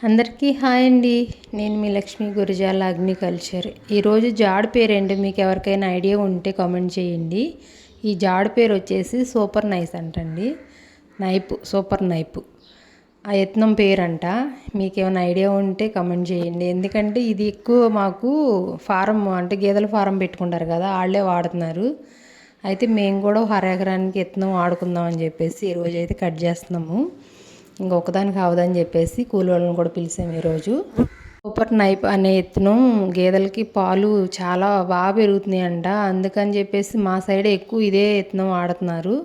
అందరికీ హాయ్ అండి. నేను మీ లక్ష్మి గురజాల అగ్రికల్చర్. ఈరోజు జాడ పేరేంటి మీకు ఎవరికైనా ఐడియా ఉంటే కామెంట్ చేయండి. ఈ జాడ పేరు వచ్చేసి సూపర్ నైస్ అంటండి. సూపర్ నైపు ఆ యత్నం పేరంట. మీకు ఏమైనా ఐడియా ఉంటే కామెంట్ చేయండి. ఎందుకంటే ఇది ఎక్కువ మాకు ఫారం అంటే గేదెల ఫారం పెట్టుకుంటారు కదా, వాళ్ళే వాడుతున్నారు. అయితే మేము కూడా ఎకరానికి యత్నం వాడుకుందాం అని చెప్పేసి ఈరోజు అయితే కట్ చేస్తున్నాము. ఇంకొకదానికి అవదని చెప్పేసి కూలోళ్ళని కూడా పిలిచాము ఈరోజు. సూపర్ నైప్ అనే ఇత్తనం గేదెలకి పాలు చాలా బాగా పెరుగుతున్నాయంట. అందుకని చెప్పేసి మా సైడ్ ఎక్కువ ఇదే ఇత్తనం వాడుతున్నారు.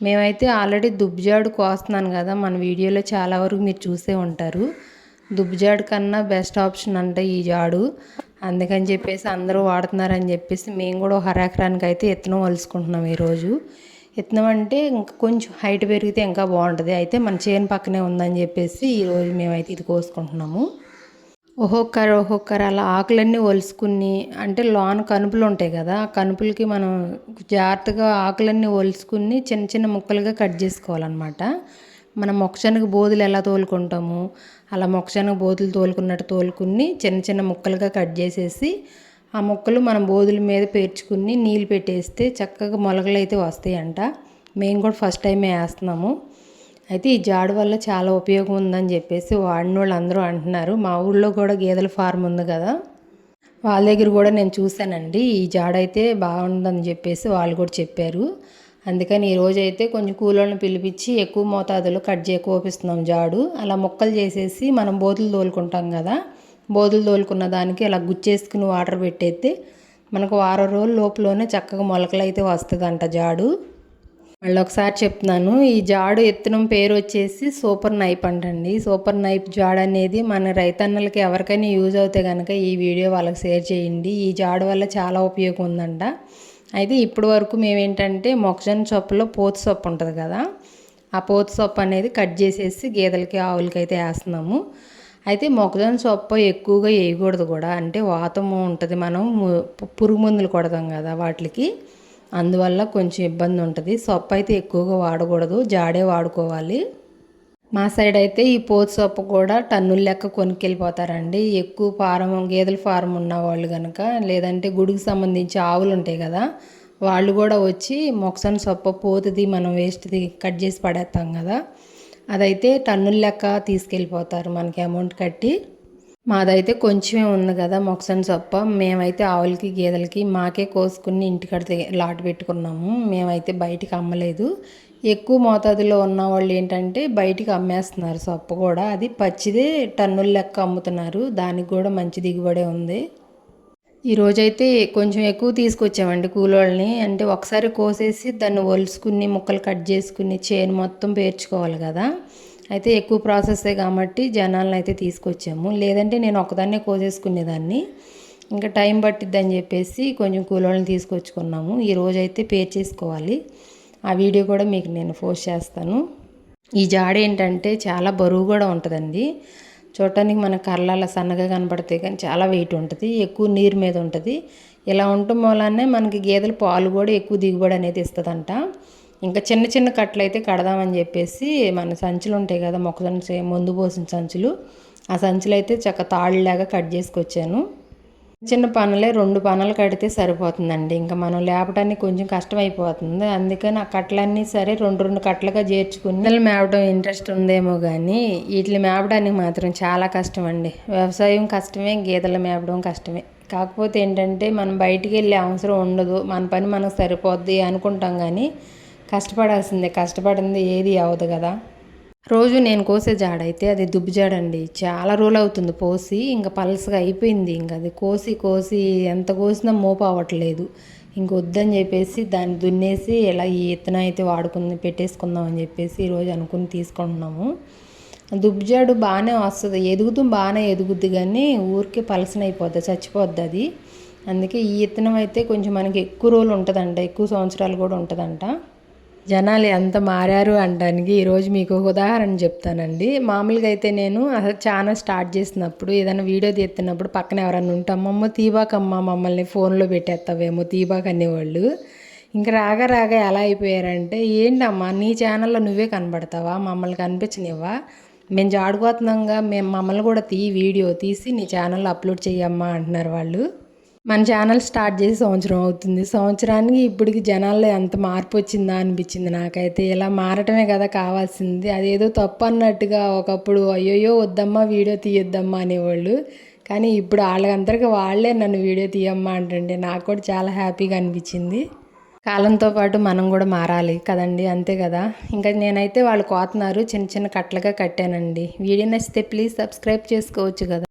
మేమైతే ఆల్రెడీ దుబ్బజాడు కోస్తున్నాను కదా, మన వీడియోలో చాలా వరకు మీరు చూసే ఉంటారు. దుబ్బజాడు కన్నా బెస్ట్ ఆప్షన్ అంటే ఈ జాడు. అందుకని చెప్పేసి అందరూ వాడుతున్నారని చెప్పేసి మేము కూడా ఎకరానికి అయితే ఇత్తనం వలుసుకుంటున్నాం ఈరోజు. విత్తనం అంటే ఇంకా కొంచెం హైట్ పెరిగితే ఇంకా బాగుంటుంది. అయితే మన చేను పక్కనే ఉందని చెప్పేసి ఈరోజు మేమైతే ఇది కోసుకుంటున్నాము. ఒక్కొక్కరు అలా ఆకులన్నీ ఒలుసుకుని, అంటే లోన కనుపులు ఉంటాయి కదా, ఆ కనుపులకి మనం జాగ్రత్తగా ఆకులన్నీ ఒలుసుకుని చిన్న చిన్న ముక్కలుగా కట్ చేసుకోవాలన్నమాట. మనం మొక్కజొన్నకి బోదులు ఎలా తోలుకుంటాము అలా మొక్కజొన్నకి బోదులు తోలుకున్నట్టు తోలుకుని చిన్న చిన్న ముక్కలుగా కట్ చేసేసి ఆ మొక్కలు మనం బోదుల మీద పేర్చుకుని నీళ్ళు పెట్టేస్తే చక్కగా మొలకలు అయితే వస్తాయంట. మేము కూడా ఫస్ట్ టైమే వేస్తున్నాము. అయితే ఈ జాడు వల్ల చాలా ఉపయోగం ఉందని చెప్పేసి వాడిన వాళ్ళు అందరూ అంటున్నారు. మా ఊళ్ళో కూడా గేదెల ఫార్మ్ ఉంది కదా, వాళ్ళ దగ్గర కూడా నేను చూశానండి. ఈ జాడు అయితే బాగుందని చెప్పేసి వాళ్ళు కూడా చెప్పారు. అందుకని ఈరోజు అయితే కొంచెం కూలోళ్ళని పిలిపించి ఎక్కువ మోతాదులో కట్ కోపిస్తున్నాం జాడు. అలా ముక్కలు చేసేసి మనం బోతులు తోలుకుంటాం కదా, బోదులు తోలుకున్న దానికి అలా గుచ్చేసుకుని వాటర్ పెట్టేస్తే మనకు వారం రోజుల లోపులోనే చక్కగా మొలకలు అయితే వస్తుందంట జాడు. మళ్ళీ ఒకసారి చెప్తున్నాను, ఈ జాడు ఎత్తనం పేరు వచ్చేసి సూపర్ నైప్ అంటండి. సూపర్ నైప్ జాడు అనేది మన రైతన్నలకి ఎవరికైనా యూజ్ అవుతే కనుక ఈ వీడియో వాళ్ళకి షేర్ చేయండి. ఈ జాడు వల్ల చాలా ఉపయోగం ఉందంట. అయితే ఇప్పటి వరకు మేమేంటంటే మొక్కజొన్న సొప్పలో పోతు సొప్పు ఉంటుంది కదా, ఆ పోతు సొప్పు అనేది కట్ చేసేసి గేదెలకి ఆవులకి అయితే వేస్తున్నాము. అయితే మొక్కజొన్న సొప్ప ఎక్కువగా వేయకూడదు కూడా, అంటే వాతము ఉంటుంది. మనం పురుగు మందులు కొడతాం కదా వాటికి, అందువల్ల కొంచెం ఇబ్బంది ఉంటుంది. సొప్ప అయితే ఎక్కువగా వాడకూడదు, జాడే వాడుకోవాలి. మా సైడ్ అయితే ఈ పోతు సొప్ప కూడా టన్నుల లెక్క కొనుక్కెళ్ళిపోతారండి. ఎక్కువ ఫారం గేదెల ఫారం ఉన్న వాళ్ళు కనుక, లేదంటే గుడికి సంబంధించి ఆవులు ఉంటాయి కదా, వాళ్ళు కూడా వచ్చి మొక్కజొన్న సొప్ప పోతుది మనం వేస్ట్ది కట్ చేసి పడేస్తాం కదా, అదైతే టన్నుల లెక్క తీసుకెళ్ళిపోతారు మనకి అమౌంట్ కట్టి. మాదైతే కొంచెమే ఉంది కదా మొక్కజొన్న సొప్ప, మేమైతే ఆవులకి గేదెలకి మాకే కోసుకుని ఇంటికడితే లాట్ పెట్టుకున్నాము. మేమైతే బయటికి అమ్మలేదు. ఎక్కువ మోతాదులో ఉన్న వాళ్ళు ఏంటంటే బయటికి అమ్మేస్తున్నారు సొప్ప కూడా. అది పచ్చిదే టన్నుల లెక్క అమ్ముతున్నారు, దానికి కూడా మంచి దిగుబడే ఉంది. ఈరోజైతే కొంచెం ఎక్కువ తీసుకొచ్చామండి కూలోళ్ళని. అంటే ఒకసారి కోసేసి దాన్ని ఒలుసుకుని ముక్కలు కట్ చేసుకుని చేను మొత్తం పేర్చుకోవాలి కదా, అయితే ఎక్కువ ప్రాసెస్సే కాబట్టి జనాలను అయితే తీసుకొచ్చాము. లేదంటే నేను ఒకదాన్నే కోసేసుకునేదాన్ని, ఇంకా టైం పట్టిద్దని చెప్పేసి కొంచెం కూలోళ్ళని తీసుకొచ్చుకున్నాము. ఈరోజైతే పేర్చేసుకోవాలి. ఆ వీడియో కూడా మీకు నేను పోస్ట్ చేస్తాను. ఈ జాడ ఏంటంటే చాలా బరువు కూడా ఉంటుందండి. చూడటానికి మన కళ్ళల్లో సన్నగా కనబడతాయి కానీ చాలా వెయిట్ ఉంటుంది, ఎక్కువ నీరు మీద ఉంటుంది. ఇలా ఉండటం వల్లనే మనకి గేదెల పాలు కూడా ఎక్కువ దిగుబడి అనేది ఇస్తుందంట. ఇంకా చిన్న చిన్న కట్టలు అయితే కడదామని చెప్పేసి మన సంచులు ఉంటాయి కదా మొక్కజొన్న ముందు పోసిన సంచులు, ఆ సంచులు అయితే తాళ్ళలాగా కట్ చేసుకొచ్చాను. చిన్న పనులే 2 పనులు కడితే సరిపోతుందండి. ఇంకా మనం లేపడానికి కొంచెం కష్టం అయిపోతుంది. అందుకని ఆ కట్టలన్నీ సరే 2 కట్టలుగా చేర్చుకుని పిల్లలు మేపడం ఇంట్రెస్ట్ ఉందేమో కానీ వీటిని మేపడానికి మాత్రం చాలా కష్టం అండి. వ్యవసాయం కష్టమే, గేదెలు మేపడం కష్టమే. కాకపోతే ఏంటంటే మనం బయటికి వెళ్ళే అవసరం ఉండదు, మన పని మనకు సరిపోద్ది అనుకుంటాం కానీ కష్టపడాల్సిందే. కష్టపడింది ఏది అవ్వదు కదా. రోజు నేను కోసే జాడైతే అది దుబ్బు జాడండి. చాలా రోజులు అవుతుంది పోసి, ఇంకా పలసగా అయిపోయింది. ఇంకా అది కోసి కోసి ఎంత కోసినా మోపు అవ్వట్లేదు. ఇంకొద్దని చెప్పేసి దాన్ని దున్నేసి ఇలా ఈ ఇత్తనం అయితే పెట్టేసుకుందాం అని చెప్పేసి ఈరోజు అనుకుని తీసుకుంటున్నాము. దుబ్బు జాడు బాగానే వస్తుంది, బాగానే ఎదుగుద్ది కానీ ఊరికే పలసనైపోద్ది, చచ్చిపోద్ది అది. అందుకే ఈ ఇత్తనం అయితే కొంచెం మనకి ఎక్కువ రోజులు ఉంటుందంట, ఎక్కువ సంవత్సరాలు కూడా ఉంటుందంట. జనాలు ఎంత మారారు అనడానికి ఈరోజు మీకు ఒక ఉదాహరణ చెప్తానండి. మామూలుగా అయితే నేను అసలు ఛానల్ స్టార్ట్ చేసినప్పుడు ఏదైనా వీడియో తీస్తున్నప్పుడు పక్కన ఎవరన్నా ఉంటే అమ్మమ్మ తీబాకమ్మ మమ్మల్ని ఫోన్లో పెట్టేస్తావేమో తీబాక్ అనేవాళ్ళు. ఇంకా రాగా రాగా ఎలా అయిపోయారంటే, ఏంటమ్మా నీ ఛానల్లో నువ్వే కనబడతావా, మమ్మల్ని కనిపించనివ్వా, మేము జాడుకోతున్నాంగా మేము మమ్మల్ని కూడా వీడియో తీసి నీ ఛానల్లో అప్లోడ్ చెయ్యమ్మా అంటున్నారు వాళ్ళు. మన ఛానల్ స్టార్ట్ చేసి సంవత్సరం అవుతుంది. సంవత్సరానికి ఇప్పటికి జనాల్లో ఎంత మార్పు వచ్చిందా అనిపించింది నాకైతే. ఇలా మారటమే కదా కావాల్సింది. అదేదో తప్పు అన్నట్టుగా ఒకప్పుడు అయ్యోయ్యో వద్దమ్మా వీడియో తీయొద్దమ్మా అనేవాళ్ళు. కానీ ఇప్పుడు వాళ్ళందరికీ వాళ్ళే నన్ను వీడియో తీయమ్మా అంటుంటే నాకు కూడా చాలా హ్యాపీగా అనిపించింది. కాలంతో పాటు మనం కూడా మారాలి కదండి, అంతే కదా. ఇంకా నేనైతే వాళ్ళు కోతున్నారు చిన్న చిన్న కట్టలుగా కట్టానండి. వీడియో నచ్చితే ప్లీజ్ సబ్స్క్రైబ్ చేసుకోవచ్చు కదా.